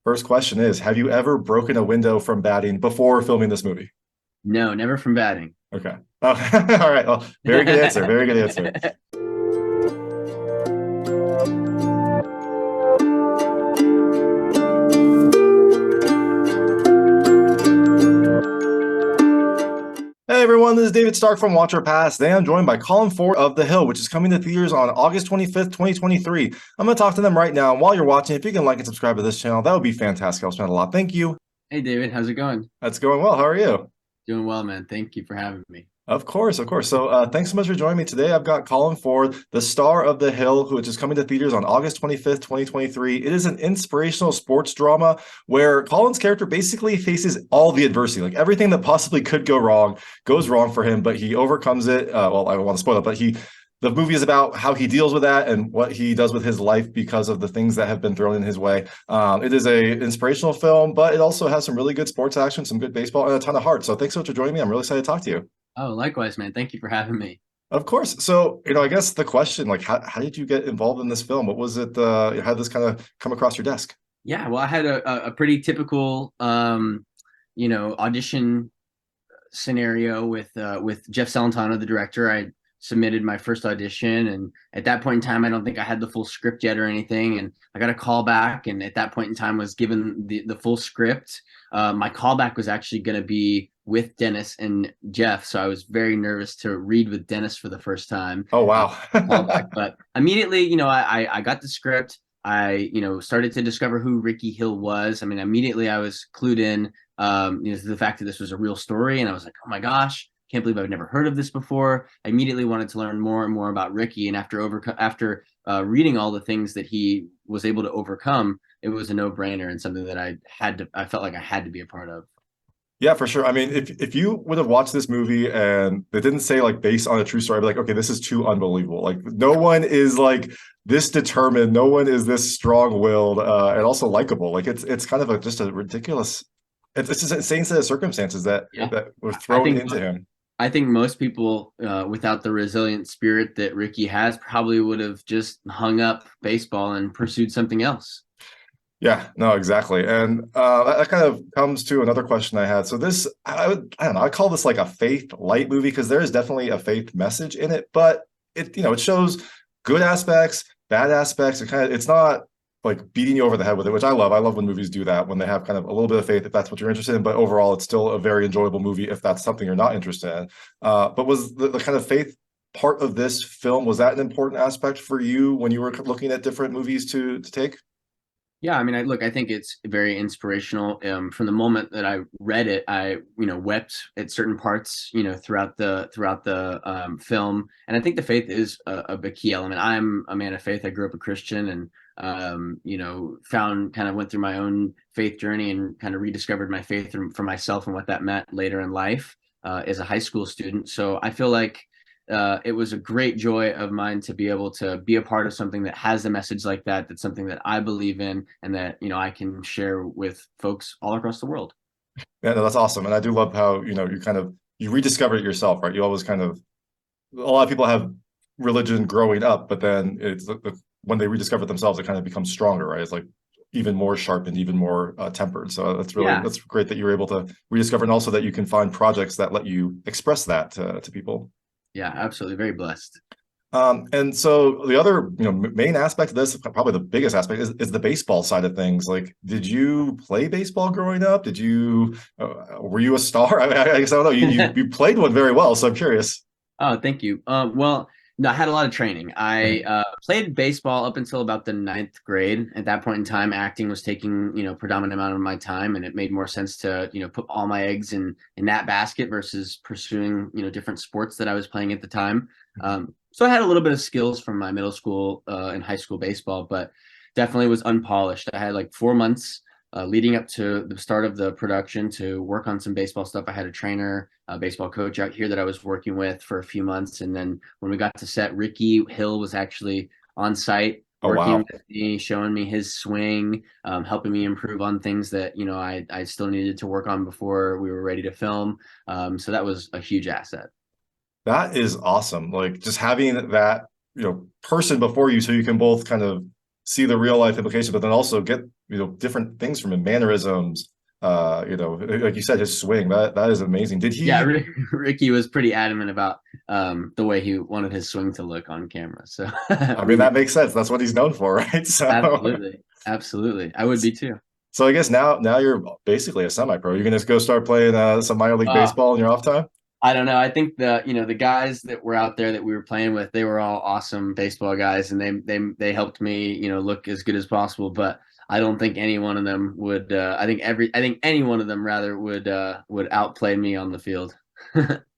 First question is, have you ever broken a window from batting before filming this movie? No, never from batting. Okay. Oh, all right. Well, very good answer. Very good answer. Hey everyone, this is David Stark from Watch Our Past. Today I'm joined by Colin Ford of The Hill, which is coming to theaters on August 25th, 2023. I'm going to talk to them right now. And while you're watching, if you can like and subscribe to this channel, that would be fantastic. I'll spend a lot. Thank you. Hey David, how's it going? That's going well. How are you? Doing well, man. Thank you for having me. Of course, of course. So thanks so much for joining me today. I've got Colin Ford, the star of The Hill, which is coming to theaters on August 25th, 2023. It is an inspirational sports drama where Colin's character basically faces all the adversity, like everything that possibly could go wrong goes wrong for him, but he overcomes it. Well, I don't want to spoil it, but the movie is about how he deals with that and what he does with his life because of the things that have been thrown in his way. It is a inspirational film, but it also has some really good sports action, some good baseball, and a ton of heart. So thanks so much for joining me. I'm really excited to talk to you. Oh, likewise, man. Thank you for having me. Of course. So, I guess the question, like, how did you get involved in this film? What was it? How did this kind of come across your desk? Yeah, well, I had a pretty typical audition scenario with Jeff Celentano, the director. I submitted my first audition, and at that point in time, I don't think I had the full script yet or anything. And I got a call back, and at that point in time, was given the full script. My callback was actually going to be with Dennis and Jeff, so I was very nervous to read with Dennis for the first time. Oh, wow. Callback, but immediately, I got the script. I started to discover who Rickey Hill was. I mean, immediately I was clued in, to the fact that this was a real story, and I was like, oh my gosh, can't believe I've never heard of this before. I immediately wanted to learn more and more about Rickey, and after reading all the things that he was able to overcome, it was a no-brainer and something that I felt like I had to be a part of. Yeah, for sure. I mean, if you would have watched this movie and it didn't say like based on a true story, I'd be like, okay, this is too unbelievable. Like no one is like this determined, no one is this strong-willed, and also likable. Like it's kind of just a ridiculous. It's just an insane set of circumstances that Yeah, were I thrown think into him. I think most people, without the resilient spirit that Rickey has, probably would have just hung up baseball and pursued something else. Yeah, no, exactly. And that kind of comes to another question I had. So this, I don't know, I call this like a faith light movie because there is definitely a faith message in it, but it shows good aspects, bad aspects. It's not like beating you over the head with it, which I love. I love when movies do that, when they have kind of a little bit of faith, if that's what you're interested in, but overall it's still a very enjoyable movie if that's something you're not interested in. But was the kind of faith part of this film, was that an important aspect for you when you were looking at different movies to take? Yeah, I mean, I think it's very inspirational. From the moment that I read it, I wept at certain parts, throughout the film, and I think the faith is a big key element. I'm a man of faith. I grew up a Christian, and found kind of went through my own faith journey and kind of rediscovered my faith for myself and what that meant later in life as a high school student. So I feel like it was a great joy of mine to be able to be a part of something that has a message like that. That's something that I believe in, and that I can share with folks all across the world. Yeah, no, that's awesome. And I do love how, you rediscover it yourself, right? You always kind of, a lot of people have religion growing up, but then when they rediscover it themselves, it kind of becomes stronger, right? It's like even more sharpened, even more tempered. So Yeah, that's great that you're able to rediscover, and also that you can find projects that let you express that to people. yeah, absolutely, very blessed. And so the other, main aspect of this, probably the biggest aspect, is the baseball side of things. Like, did you play baseball growing up? Were you a star? I guess I don't know. You played one very well, so I'm curious. Oh, thank you. Well, no, I had a lot of training. I Mhm. played baseball up until about the ninth grade. At that point in time, acting was taking, predominant amount of my time, and it made more sense to, put all my eggs in that basket versus pursuing, different sports that I was playing at the time. So I had a little bit of skills from my middle school and high school baseball, but definitely was unpolished. I had like 4 months leading up to the start of the production to work on some baseball stuff. I had a trainer, a baseball coach out here that I was working with for a few months. And then when we got to set, Rickey Hill was actually on site Oh, working wow. with me, showing me his swing, helping me improve on things that, I still needed to work on before we were ready to film. So that was a huge asset. That is awesome. Like just having that, person before you so you can both kind of see the real life implication, but then also get, different things from him, mannerisms, like you said, his swing, that is amazing. Did Yeah, he? Ricky was pretty adamant about the way he wanted his swing to look on camera. So I mean, that makes sense. That's what he's known for, right? absolutely, absolutely, I would be too. So I guess now you're basically a semi-pro. You're gonna just go start playing some minor league Uh, baseball in your off time. I don't know. I think the guys that were out there that we were playing with, they were all awesome baseball guys, and they helped me, look as good as possible. But I don't think any one of them would. I think any one of them rather would outplay me on the field.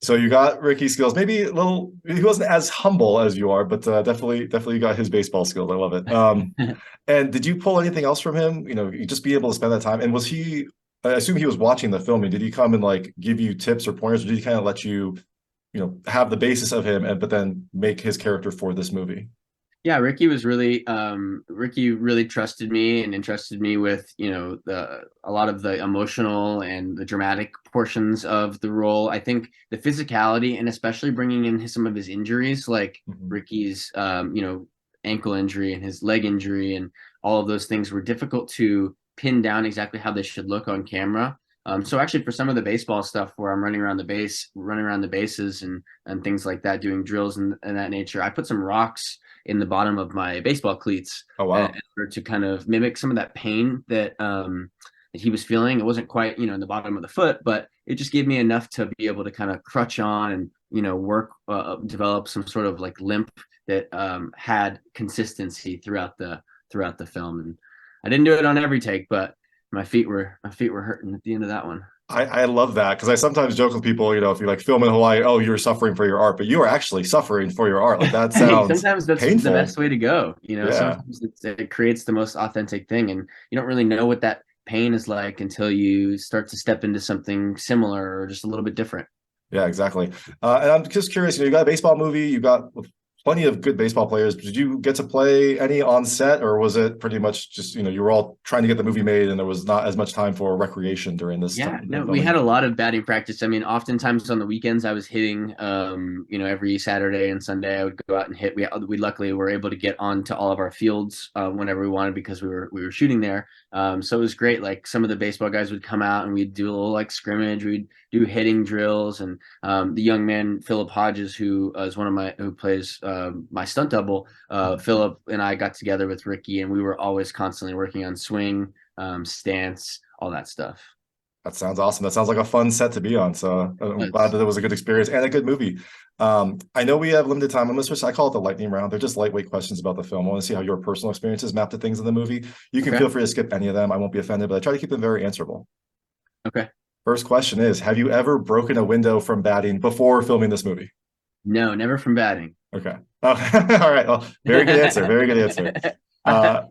So you got Ricky's skills. Maybe a little. He wasn't as humble as you are, but definitely you got his baseball skills. I love it. And did you pull anything else from him? You just be able to spend that time. And was he? I assume he was watching the film. And did he come and like give you tips or pointers, or did he kind of let you, have the basis of him, but then make his character for this movie? Yeah, Ricky really trusted me and entrusted me with, a lot of the emotional and the dramatic portions of the role. I think the physicality and especially bringing in some of his injuries, like Mhm. Ricky's, ankle injury and his leg injury, and all of those things were difficult to pin down exactly how they should look on camera. So actually, for some of the baseball stuff where I'm running around the bases and things like that, doing drills and that nature, I put some rocks in the bottom of my baseball cleats Oh in wow. order to kind of mimic some of that pain that he was feeling. It wasn't quite, in the bottom of the foot, but it just gave me enough to be able to kind of crutch on and, work, develop some sort of like limp that had consistency throughout the film. And I didn't do it on every take, but my feet were hurting at the end of that one. I love that because I sometimes joke with people, if you like film in Hawaii, oh, you're suffering for your art, but you are actually suffering for your art. Like that Hey, sounds sometimes that's the best painful. way to go. Yeah. Sometimes it creates the most authentic thing, and you don't really know what that pain is like until you start to step into something similar or just a little bit different. Yeah, exactly. And I'm just curious, you got a baseball movie, you got plenty of good baseball players. Did you get to play any on set, or was it pretty much just, you were all trying to get the movie made and there was not as much time for recreation during this Yeah, time no, of we had filming? a lot of batting practice. I mean, oftentimes on the weekends I was hitting. Every Saturday and Sunday I would go out and hit. We luckily were able to get onto all of our fields whenever we wanted because we were shooting there. So it was great. Like some of the baseball guys would come out and we'd do a little like scrimmage. We'd do hitting drills, and the young man Philip Hodges, who is who plays my stunt double. Philip and I got together with Ricky, and we were always constantly working on swing, stance, all that stuff. That sounds awesome. That sounds like a fun set to be on. So I'm glad that it was a good experience and a good movie. I know we have limited time on this, which I call it the lightning round. They're just lightweight questions about the film. I want to see how your personal experiences map to things in the movie. You can Okay. feel free to skip any of them. I won't be offended, but I try to keep them very answerable. Okay. First question is, have you ever broken a window from batting before filming this movie? No, never from batting. Okay. Oh, all right. Well, very good answer. Very good answer. Uh,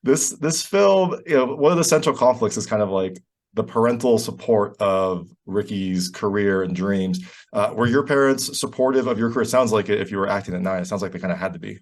this film, one of the central conflicts is kind of like the parental support of Ricky's career and dreams. Were your parents supportive of your career? It sounds like it if you were acting at 9. It sounds like they kind of had to be.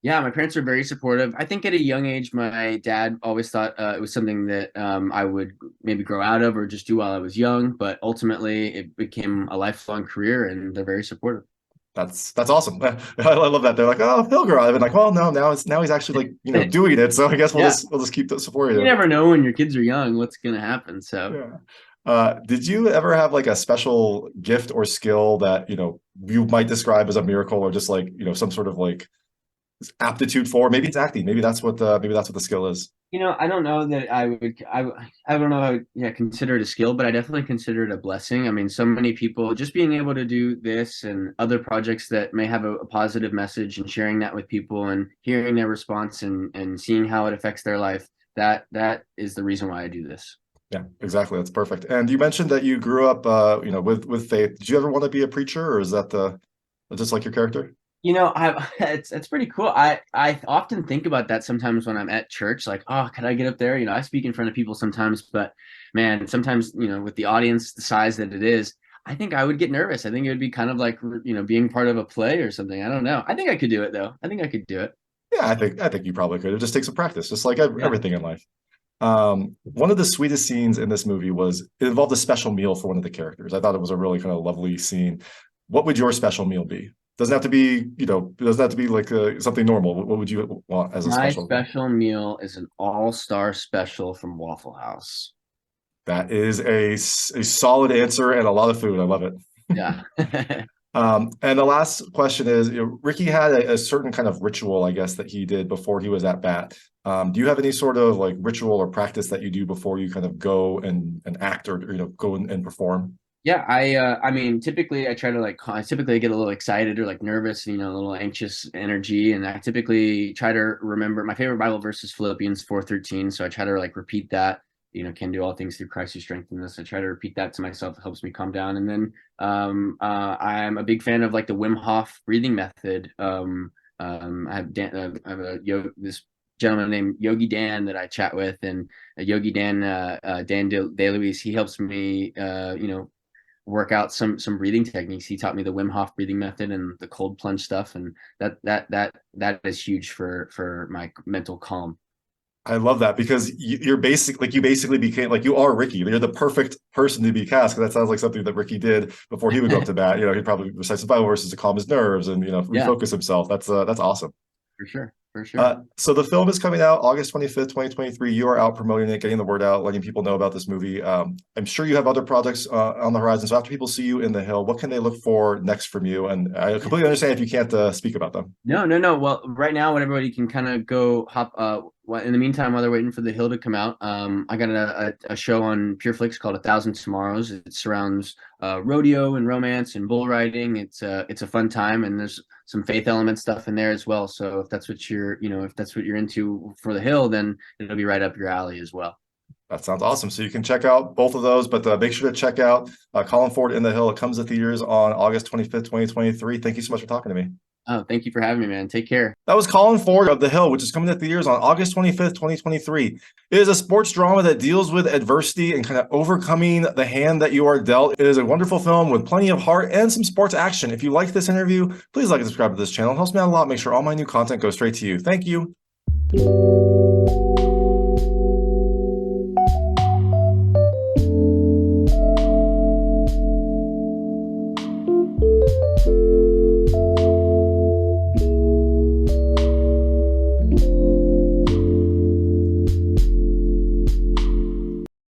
Yeah, my parents were very supportive. I think at a young age, my dad always thought it was something that I would maybe grow out of or just do while I was young. But ultimately, it became a lifelong career, and they're very supportive. That's awesome. I love that. They're like, oh, he'll grow out of it. Like, well, no, now he's actually like, doing it. So I guess we'll Yeah, just keep supporting you him. never know when your kids are young what's going to happen. So Yeah. Did you ever have like a special gift or skill that, you might describe as a miracle or just like, some sort of like aptitude for? Maybe it's acting. Maybe that's what the skill is. I don't know that I don't know how yeah consider it a skill, but I definitely consider it a blessing. I mean, so many people just being able to do this and other projects that may have a positive message and sharing that with people and hearing their response and seeing how it affects their life. That is the reason why I do this. Yeah, exactly. That's perfect. And you mentioned that you grew up, with faith. Did you ever want to be a preacher, or is that the just like your character? I it's pretty cool. I often think about that sometimes when I'm at church, like, oh, can I get up there? I speak in front of people sometimes, but man, sometimes, with the audience the size that it is, I think I would get nervous. I think it would be kind of like, being part of a play or something. I don't know. I think I could do it though. I think I could do it. Yeah, I think you probably could. It just takes some practice, just like Yeah. everything in life. One of the sweetest scenes in this movie was it involved a special meal for one of the characters. I thought it was a really kind of lovely scene. What would your special meal be? Doesn't have to be, it doesn't have to be like something normal. What would you want as a My special? special meal is an all-star special from Waffle House. That is a solid answer and a lot of food. I love it. Yeah. And the last question is, Rickey had a certain kind of ritual, I guess, that he did before he was at bat. Do you have any sort of like ritual or practice that you do before you kind of go and act or go and perform? Yeah, I mean, typically I try to I typically get a little excited or like nervous, a little anxious energy, and I typically try to remember my favorite Bible verse is Philippians 4:13, so I try to like repeat that, can do all things through Christ who strengthens us. I try to repeat that to myself. It helps me calm down. And then I'm a big fan of like the Wim Hof breathing method. I have this gentleman named Yogi Dan that I chat with, and Yogi Dan Dan DeLuise, he helps me work out some breathing techniques. He taught me the Wim Hof breathing method and the cold plunge stuff, and that is huge for my mental calm. I love that because you basically became like you are Rickey. You're the perfect person to be cast because that sounds like something that Rickey did before he would go up to bat. He'd probably recite some Bible verses to calm his nerves and refocus himself. That's awesome. For sure. For sure. So the film is coming out August 25th, 2023. You are out promoting it, getting the word out, letting people know about this movie. I'm sure you have other projects on the horizon. So after people see you in The Hill, what can they look for next from you? And I completely understand if you can't speak about them. No. Well, right now, what everybody can kind of go hop. In the meantime, while they're waiting for The Hill to come out, I got a show on PureFlix called 1,000 Tomorrows. It surrounds rodeo and romance and bull riding. It's a fun time, and there's some faith element stuff in there as well. So if that's what you're into for The Hill, then it'll be right up your alley as well. That sounds awesome. So you can check out both of those, but make sure to check out Colin Ford in The Hill. It comes to theaters on August 25th, 2023. Thank you so much for talking to me. Oh, thank you for having me, man. Take care. That was Colin Ford of The Hill, which is coming to theaters on August 25th, 2023. It is a sports drama that deals with adversity and kind of overcoming the hand that you are dealt. It is a wonderful film with plenty of heart and some sports action. If you like this interview, please like and subscribe to this channel. It helps me out a lot. Make sure all my new content goes straight to you. Thank you.